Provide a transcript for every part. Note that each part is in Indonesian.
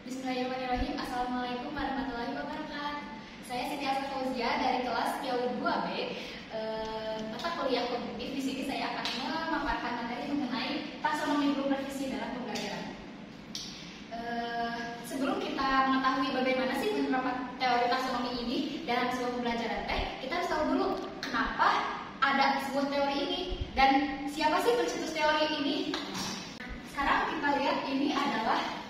Bismillahirrahmanirrahim. Assalamualaikum warahmatullahi wabarakatuh. Saya Siti Asma Fauzia dari kelas PAUD 2B. Mata kuliah kognitif. Di sini saya akan memaparkan materi mengenai taksonomi belum revisi dalam pembelajaran. Sebelum kita mengetahui bagaimana sih penerapan teori taksonomi ini dalam sebuah pembelajaran kita harus tahu dulu kenapa ada sebuah teori ini dan siapa sih pencetus teori ini. Sekarang kita lihat ini adalah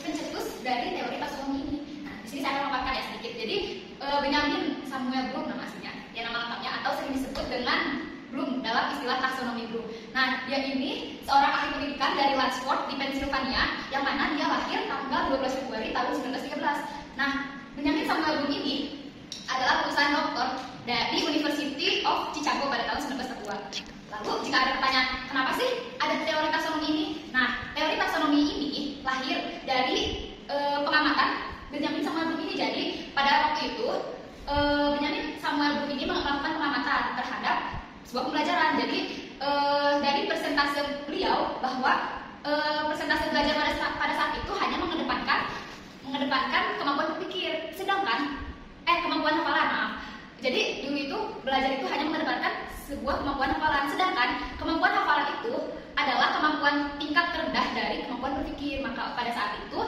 pencetus dari teori taksonomi ini. Nah, di sini saya akan memaparkan ya sedikit. Jadi Benjamin Samuel Bloom nama aslinya, ya nama lengkapnya atau sering disebut dengan Bloom dalam istilah taksonomi Bloom. Nah, dia ini seorang ahli pendidikan dari Lansford di Pennsylvania, yang mana dia lahir tanggal 12 Februari tahun 1913. Nah, Benjamin Samuel Bloom ini adalah lulusan doktor dari University of Chicago pada tahun 1942. Lalu jika ada pertanyaan, kenapa sih ada teori taksonomi ini? Nah, teori taksonomi ini lahir dari pengamatan Benjamin Samuel Bloom ini. Jadi pada waktu itu Benjamin Samuel Bloom ini melakukan pengamatan terhadap sebuah pembelajaran. Jadi dari persentase beliau bahwa persentase belajar pada saat itu hanya mengedepankan kemampuan berpikir, sedangkan kemampuan hafalan, maaf. Jadi dulu itu belajar itu hanya mengedepankan sebuah kemampuan hafalan, sedangkan kemampuan hafalan itu adalah kemampuan tingkat terendah dari kemampuan berpikir. Maka pada saat itu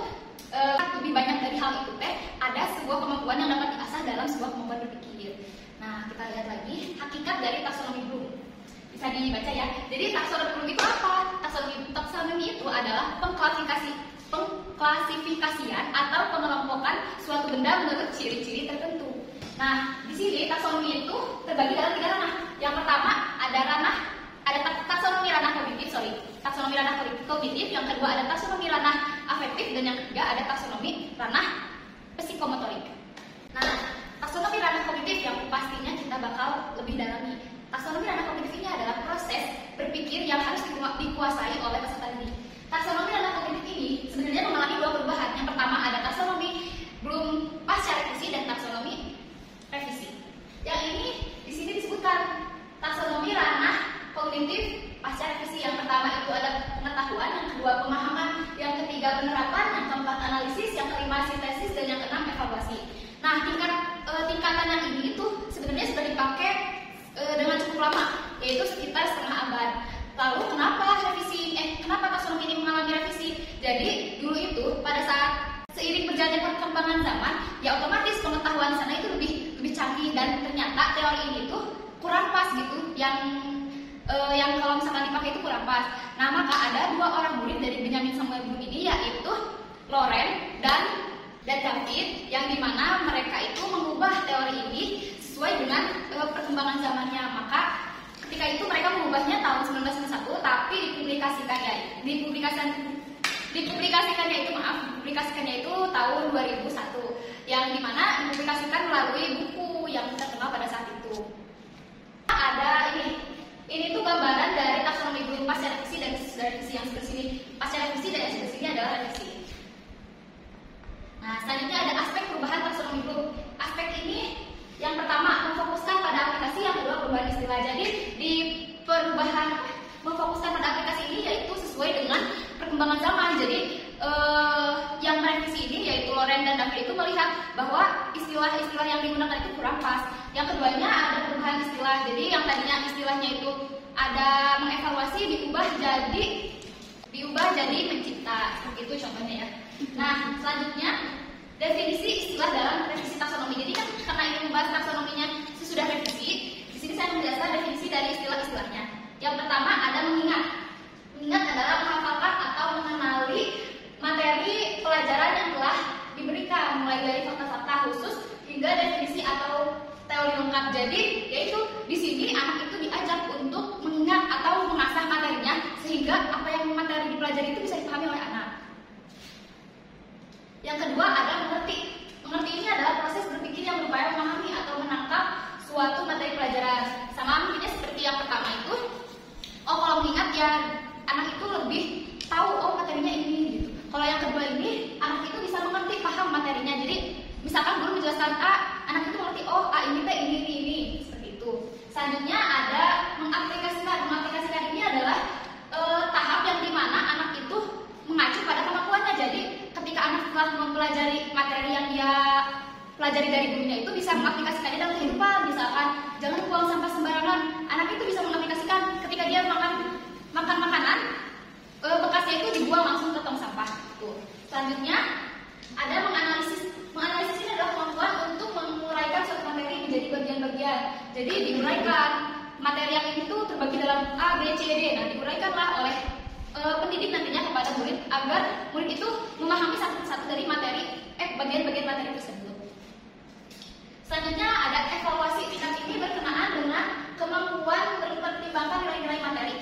lebih banyak dari hal itu ada sebuah kemampuan yang dapat diasah dalam sebuah kemampuan berpikir. Nah, kita lihat lagi hakikat dari taksonomi Bloom. Bisa dibaca ya. Jadi taksonomi Bloom itu apa? Taksonomi itu adalah pengklasifikasian atau pengelompokan suatu benda menurut ciri-ciri tertentu. Nah, di sini taksonomi itu terbagi dalam 3 ranah. Yang pertama ada taksonomi ranah kognitif, yang kedua ada taksonomi ranah afektif, dan yang ketiga ada taksonomi ranah psikomotorik. Nah, taksonomi ranah kognitif yang pastinya kita bakal lebih dalami. Taksonomi ranah kognitif ini adalah proses berpikir yang harus dikuasai oleh peserta didik. Taksonomi ranah kognitif ini sebenarnya mengalami 2 perubahan. Yang pertama ada taksonomi Bloom pasca revisi dan taksonomi revisi. Yang ini di sini disebutkan taksonomi ranah kognitif pasca revisi. Yang pertama itu ada pengetahuan, yang kedua pemahaman, yang ketiga penerapan, yang keempat analisis, yang kelima sintesis, dan yang keenam evaluasi. Nah, tingkatan yang ini itu sebenarnya sudah dipakai dengan cukup lama, yaitu sekitar setengah abad. Lalu kenapa taksonomi ini mengalami revisi? Jadi dulu itu pada saat seiring berjalannya perkembangan zaman, ya otomatis pengetahuan di sana itu lebih canggih, dan ternyata teori ini tuh kurang pas gitu, yang kalau misalkan dipakai itu kurang pas. Nah, maka ada 2 orang murid dari Benjamin Samuel Bloom ini, yaitu Loren dan David, yang dimana mereka itu mengubah teori ini sesuai dengan perkembangan zamannya. Maka ketika itu mereka mengubahnya tahun 1991, tapi dipublikasikannya itu tahun 2001, yang dimana dipublikasikan melalui buku yang terkenal pada saat itu. Ada ini tuh gambaran dari taksonomi Bloom pasca revisi dan revisi. Yang sebelah sini pasca revisi dan yang sebelah sini adalah revisi. Nah, selanjutnya ada aspek perubahan taksonomi Bloom. Aspek ini yang pertama memfokuskan pada aplikasi, yang kedua perubahan istilah. Jadi di perubahan memfokuskan pada aplikasi ini yaitu sesuai dengan perkembangan zaman. Jadi yang merevisi ini yaitu Loren dan David itu melihat bahwa istilah-istilah yang digunakan itu kurang pas. Yang keduanya ada perubahan istilah. Jadi yang tadinya istilahnya itu ada mengevaluasi diubah jadi mencipta. Seperti itu contohnya ya. Nah, selanjutnya definisi istilah dalam revisi taksonomi. Jadi kan karena ini membahas taksonominya sesudah revisi, di sini saya menjelaskan definisi dari istilah-istilahnya. Yang pertama ada mengingat. Mengingat adalah menghafalkan atau mengenali materi pelajaran yang telah diberikan, mulai dari fakta-fakta khusus hingga definisi atau teori lengkap. Jadi yaitu di sini anak itu diajak untuk mengingat atau mengasah materinya sehingga apa yang materi dipelajari itu bisa dipahami oleh anak. Yang kedua ada mengerti. Mengerti ini adalah proses berpikir yang berupaya memahami atau menangkap suatu materi pelajaran. Sama mungkinnya seperti yang pertama itu, kalau mengingat ya anak itu lebih tahu materinya ini gitu. Kalau yang kedua ini anak itu bisa mengerti, paham materinya. Jadi misalkan guru menjelaskan A, anak itu mengerti A ini seperti itu. Selanjutnya ada mengaplikasikan. Mengaplikasikan ini adalah tahap yang dimana anak itu mengacu pada kemampuannya. Jadi ketika anak setelah mempelajari materi yang dia pelajari dari gurunya itu bisa mengaplikasikannya dalam kehidupan. Misalkan jangan buang sampah sembarangan. Anak itu bisa mengaplikasikan ketika dia makan makanan, bekasnya itu dibuang langsung ke tong sampah. Tuh. Selanjutnya ada menganalisis. Menganalisis ini adalah kemampuan untuk menguraikan suatu materi menjadi bagian-bagian. Jadi diuraikan materi yang itu terbagi dalam A, B, C, D. Nah, diuraikanlah oleh pendidik nantinya kepada murid agar murid itu memahami satu-satu dari bagian-bagian materi tersebut. Selanjutnya ada evaluasi. Tingkat ini berkenaan dengan kemampuan mempertimbangkan nilai-nilai materi.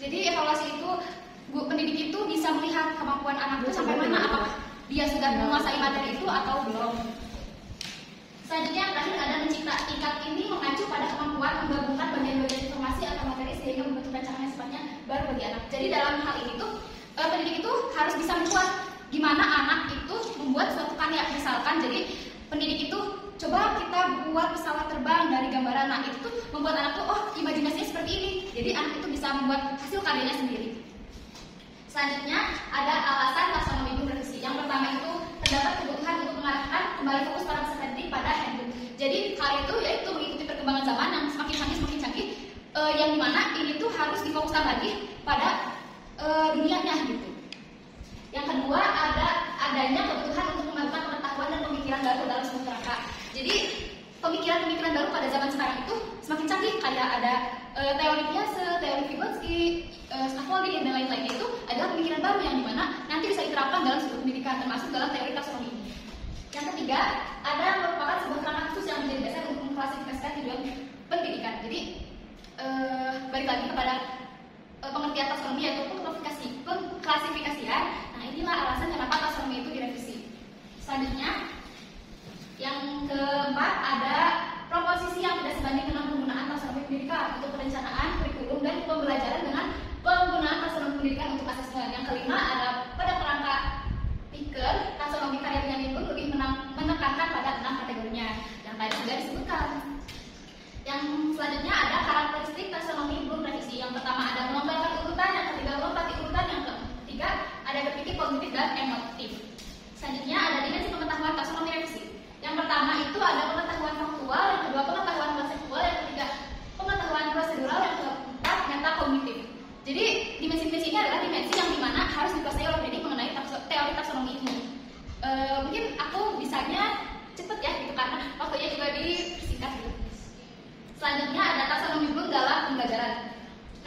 Jadi evaluasi itu pendidik itu bisa melihat kemampuan anak itu sampai mana, apakah dia sudah menguasai materi itu atau belum. Selanjutnya yang terakhir ada mencipta. Tingkat ini mengacu pada kemampuan menggabungkan bagian-bagian informasi atau materi sehingga membentuk rancangan yang sifatnya baru bagi anak. Jadi dalam hal ini tuh pendidik itu harus bisa membuat gimana anak itu membuat suatu karya. Misalkan jadi pendidik itu coba kita buat pesawat terbang dari gambaran. Nah itu tuh membuat anak tuh imajinasinya seperti ini. Jadi anak itu bisa membuat hasil karyanya sendiri. Selanjutnya ada alasan taksonomi berfungsi. Yang pertama itu terdapat kebutuhan untuk mengarahkan kembali fokus para peserta didik pada handbook. Jadi hal itu yaitu mengikuti perkembangan zaman yang semakin canggih, yang dimana ini tuh harus difokuskan lagi pada dunianya gitu. Yang kedua adanya kebutuhan untuk mengembangkan pengetahuan dan pemikiran baru dalam sebuah kerangka. Jadi pemikiran-pemikiran baru pada zaman sekarang itu semakin canggih, kayak ada teori biasa, teori Vygotsky, scaffolding dan lain-lainnya itu adalah pemikiran baru yang dimana nanti bisa diterapkan dalam sebuah pendidikan termasuk dalam teori taksonomi ini. Yang ketiga, ada merupakan sebuah kerangka khusus yang menjadi dasar untuk mengklasifikasikan tujuan pendidikan. Jadi balik lagi kepada pengertian taksonomi yaitu pengklasifikasian. Nah inilah alasan kenapa taksonomi itu direvisi. Selanjutnya yang keempat ada proposisi yang tidak sebanding dengan penggunaan taksonomi pendidikan untuk perencanaan kurikulum dan pembelajaran dengan penggunaan taksonomi pendidikan untuk asesmen. Yang kelima ada pada kerangka pikir taksonomi karya penyanyi pun lebih menekankan pada 6 kategorinya yang tadi sudah disebutkan. Yang selanjutnya ada karakteristik taksonomi Bloom revisi. Yang pertama ada melonggarkan urutan, yang ketiga melompati urutan, yang ketiga ada berpikir kognitif dan emotif. Selanjutnya ada dimensi pengetahuan taksonomi revisi. Yang pertama itu ada pengetahuan faktual, yang kedua pengetahuan konseptual, yang ketiga pengetahuan prosedural, yang keempat meta kognitif. Jadi dimensi-dimensi ini adalah dimensi yang dimana harus dikuasai oleh pendidik mengenai teori taksonomi ini. Mungkin aku bisanya cepet ya gitu karena waktunya juga disingkat gitu. Selanjutnya ada taksonomi Bloom dalam pembelajaran.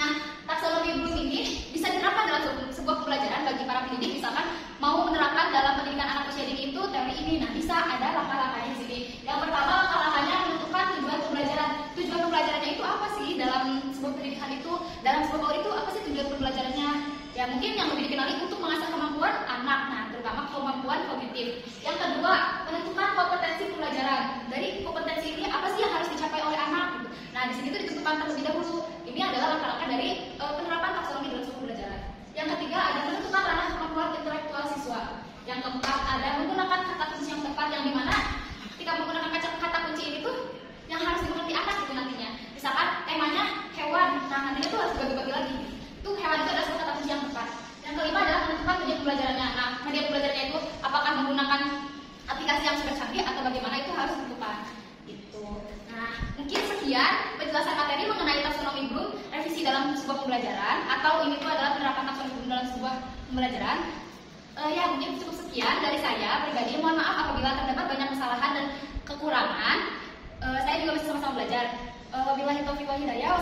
Nah, taksonomi Bloom ini bisa diterapkan dalam sebuah pembelajaran bagi para pendidik. Misalkan mau menerapkan dalam pendidikan anak usia dini itu teori ini, nah bisa ada langkah-langkahnya di sini. Yang pertama langkah-langkahnya menentukan tujuan pembelajaran. Tujuan pembelajarannya itu apa sih dalam sebuah pendidikan itu? Dalam sebuah power itu apa sih tujuan pembelajarannya? Ya mungkin yang lebih dikenali untuk mengasah kemampuan anak, nah terutama kemampuan kognitif. Yang kedua menentukan kompetensi pembelajaran. Dari kompetensi ini apa sih yang harus dicapai oleh anak? Gitu. Nah di sini itu ditentukan terlebih dahulu. Ini adalah langkah-langkah dari penerapan taksonomi dalam sebuah pembelajaran. Yang ketiga ada menentukan ranah kemampuan intelektual siswa. Yang keempat ada menggunakan kata kunci yang tepat, yang dimana ketika menggunakan kata kunci ini tuh yang harus dimengerti anak itu nantinya. Misalkan temanya hewan, nah nantinya tuh harus dibagi-bagi lagi. Tuh hewan itu adalah sebuah kata kunci yang tepat. Yang kelima adalah menentukan media pembelajarannya. Nah media pembelajarannya itu apakah menggunakan aplikasi yang sudah canggih atau bagaimana itu harus ditentukan. Gitu. Nah mungkin sekian penjelasan materi mengenai taksonomi Bloom revisi dalam sebuah pembelajaran, atau ini tuh adalah penerapan taksonomi Bloom dalam sebuah pembelajaran. Ya mungkin cukup sekian dari saya pribadi. Mohon maaf apabila terdapat banyak kesalahan dan kekurangan. Saya juga masih sama-sama belajar. Wabillahi taufiq wal hidayah.